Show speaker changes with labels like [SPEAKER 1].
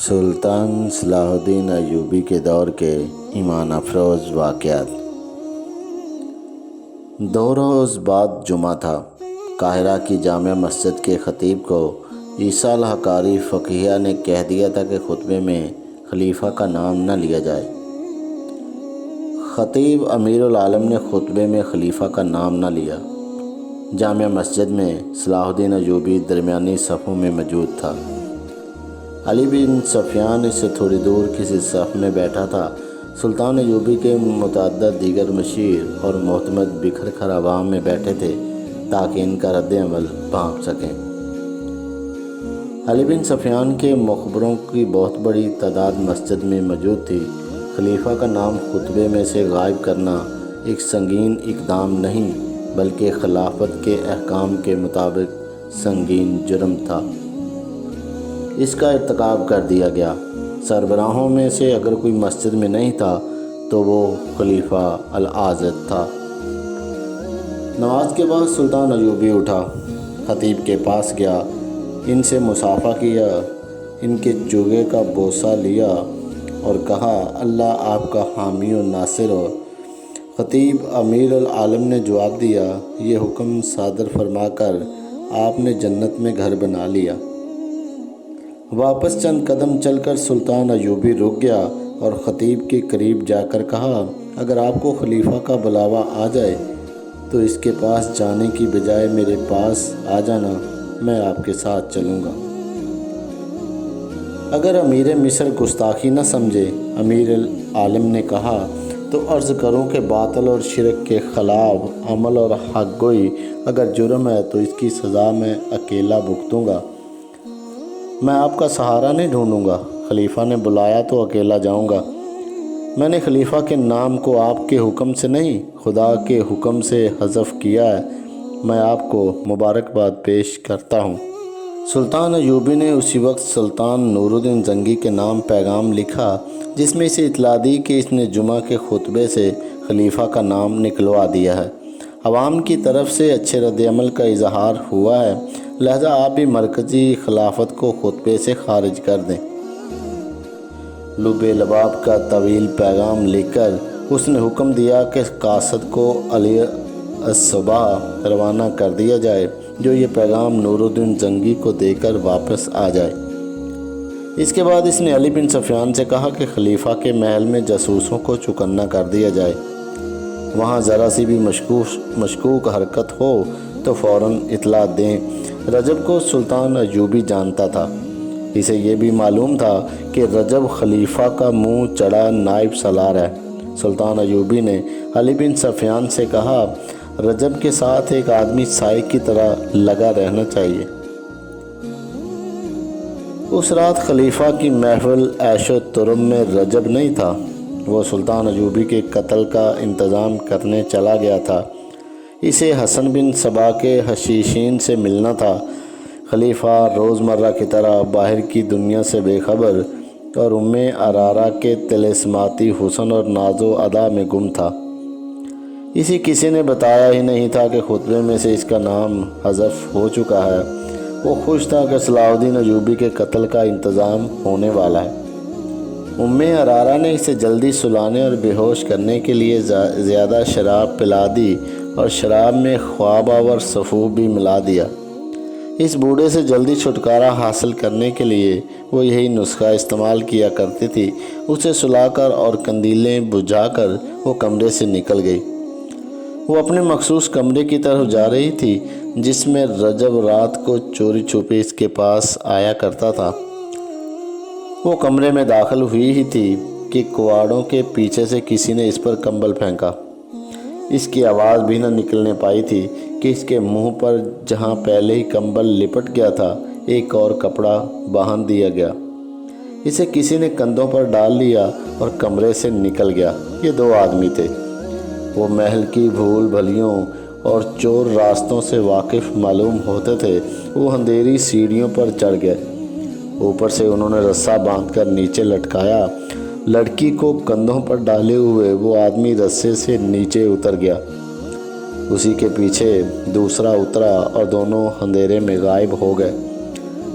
[SPEAKER 1] سلطان صلاح الدین ایوبی کے دور کے ایمان افروز واقعات۔ 2 روز بعد جمعہ تھا۔ قاہرہ کی جامع مسجد کے خطیب کو عیسیٰ الحقاری فقیہ نے کہہ دیا تھا کہ خطبے میں خلیفہ کا نام نہ لیا جائے۔ خطیب امیر العالم نے خطبے میں خلیفہ کا نام نہ لیا۔ جامع مسجد میں صلاح الدین ایوبی درمیانی صفوں میں موجود تھا۔ علی بن سفیان اس سے تھوڑی دور کسی صف میں بیٹھا تھا۔ سلطان ایوبی کے متعدد دیگر مشیر اور معتمد بکھر کر عوام میں بیٹھے تھے تاکہ ان کا رد عمل بھانپ سکیں۔ علی بن سفیان کے مخبروں کی بہت بڑی تعداد مسجد میں موجود تھی۔ خلیفہ کا نام خطبے میں سے غائب کرنا ایک سنگین اقدام نہیں بلکہ خلافت کے احکام کے مطابق سنگین جرم تھا۔ اس کا ارتکاب کر دیا گیا۔ سربراہوں میں سے اگر کوئی مسجد میں نہیں تھا تو وہ خلیفہ الاعظم تھا۔ نماز کے بعد سلطان ایوبی اٹھا، خطیب کے پاس گیا، ان سے مصافحہ کیا، ان کے چوگے کا بوسہ لیا اور کہا، اللہ آپ کا حامی و ناصر ہو۔ خطیب امیر العالم نے جواب دیا، یہ حکم صادر فرما کر آپ نے جنت میں گھر بنا لیا۔ واپس چند قدم چل کر سلطان ایوبی رک گیا اور خطیب کے قریب جا کر کہا، اگر آپ کو خلیفہ کا بلاوا آ جائے تو اس کے پاس جانے کی بجائے میرے پاس آ جانا، میں آپ کے ساتھ چلوں گا۔ اگر امیر مصر گستاخی نہ سمجھے، امیر العالم نے کہا، تو عرض کروں کہ باطل اور شرک کے خلاف عمل اور حق گوئی اگر جرم ہے تو اس کی سزا میں اکیلا بھگتوں گا۔ میں آپ کا سہارا نہیں ڈھونڈوں گا۔ خلیفہ نے بلایا تو اکیلا جاؤں گا۔ میں نے خلیفہ کے نام کو آپ کے حکم سے نہیں، خدا کے حکم سے حذف کیا ہے۔ میں آپ کو مبارکباد پیش کرتا ہوں۔ سلطان ایوبی نے اسی وقت سلطان نور الدین زنگی کے نام پیغام لکھا جس میں اسے اطلاع دی کہ اس نے جمعہ کے خطبے سے خلیفہ کا نام نکلوا دیا ہے۔ عوام کی طرف سے اچھے رد عمل کا اظہار ہوا ہے، لہذا آپ بھی مرکزی خلافت کو خطبے سے خارج کر دیں۔ لب لباب کا طویل پیغام لکھ کر اس نے حکم دیا کہ قاصد کو علی الصبح روانہ کر دیا جائے جو یہ پیغام نور الدین زنگی کو دے کر واپس آ جائے۔ اس کے بعد اس نے علی بن سفیان سے کہا کہ خلیفہ کے محل میں جاسوسوں کو چوکنا کر دیا جائے۔ وہاں ذرا سی بھی مشکوک حرکت ہو تو فوراً اطلاع دیں۔ رجب کو سلطان ایوبی جانتا تھا۔ اسے یہ بھی معلوم تھا کہ رجب خلیفہ کا منہ چڑھا نائب سالار ہے۔ سلطان ایوبی نے علی بن سفیان سے کہا، رجب کے ساتھ ایک آدمی سائے کی طرح لگا رہنا چاہیے۔ اس رات خلیفہ کی محفل عیش و طرب میں رجب نہیں تھا۔ وہ سلطان ایوبی کے قتل کا انتظام کرنے چلا گیا تھا۔ اسے حسن بن صبا کے حشیشین سے ملنا تھا۔ خلیفہ روزمرہ کی طرح باہر کی دنیا سے بے خبر اور ارارہ کے طلسماتی حسن اور ناز و ادا میں گم تھا۔ اسے کسی نے بتایا ہی نہیں تھا کہ خطبے میں سے اس کا نام حذف ہو چکا ہے۔ وہ خوش تھا کہ صلاح الدین ایوبی کے قتل کا انتظام ہونے والا ہے۔ ارارہ نے اسے جلدی سلانے اور بے ہوش کرنے کے لیے زیادہ شراب پلا دی اور شراب میں خواب آور سفوف بھی ملا دیا۔ اس بوڑھے سے جلدی چھٹکارا حاصل کرنے کے لیے وہ یہی نسخہ استعمال کیا کرتی تھی۔ اسے سلا کر اور قندیلیں بجھا کر وہ کمرے سے نکل گئی۔ وہ اپنے مخصوص کمرے کی طرف جا رہی تھی جس میں رجب رات کو چوری چھپے اس کے پاس آیا کرتا تھا۔ وہ کمرے میں داخل ہوئی ہی تھی کہ کواڑوں کے پیچھے سے کسی نے اس پر کمبل پھینکا۔ اس کی آواز بھی نہ نکلنے پائی تھی کہ اس کے منہ پر جہاں پہلے ہی کمبل لپٹ گیا تھا ایک اور کپڑا باندھ دیا گیا۔ اسے کسی نے کندھوں پر ڈال لیا اور کمرے سے نکل گیا۔ یہ 2 آدمی تھے۔ وہ محل کی بھول بھلیوں اور چور راستوں سے واقف معلوم ہوتے تھے۔ وہ اندھیری سیڑھیوں پر چڑھ گئے۔ اوپر سے انہوں نے رسا باندھ کر نیچے لٹکایا۔ لڑکی کو کندھوں پر ڈالے ہوئے وہ آدمی رسے سے نیچے اتر گیا۔ اسی کے پیچھے دوسرا اترا اور دونوں اندھیرے میں غائب ہو گئے۔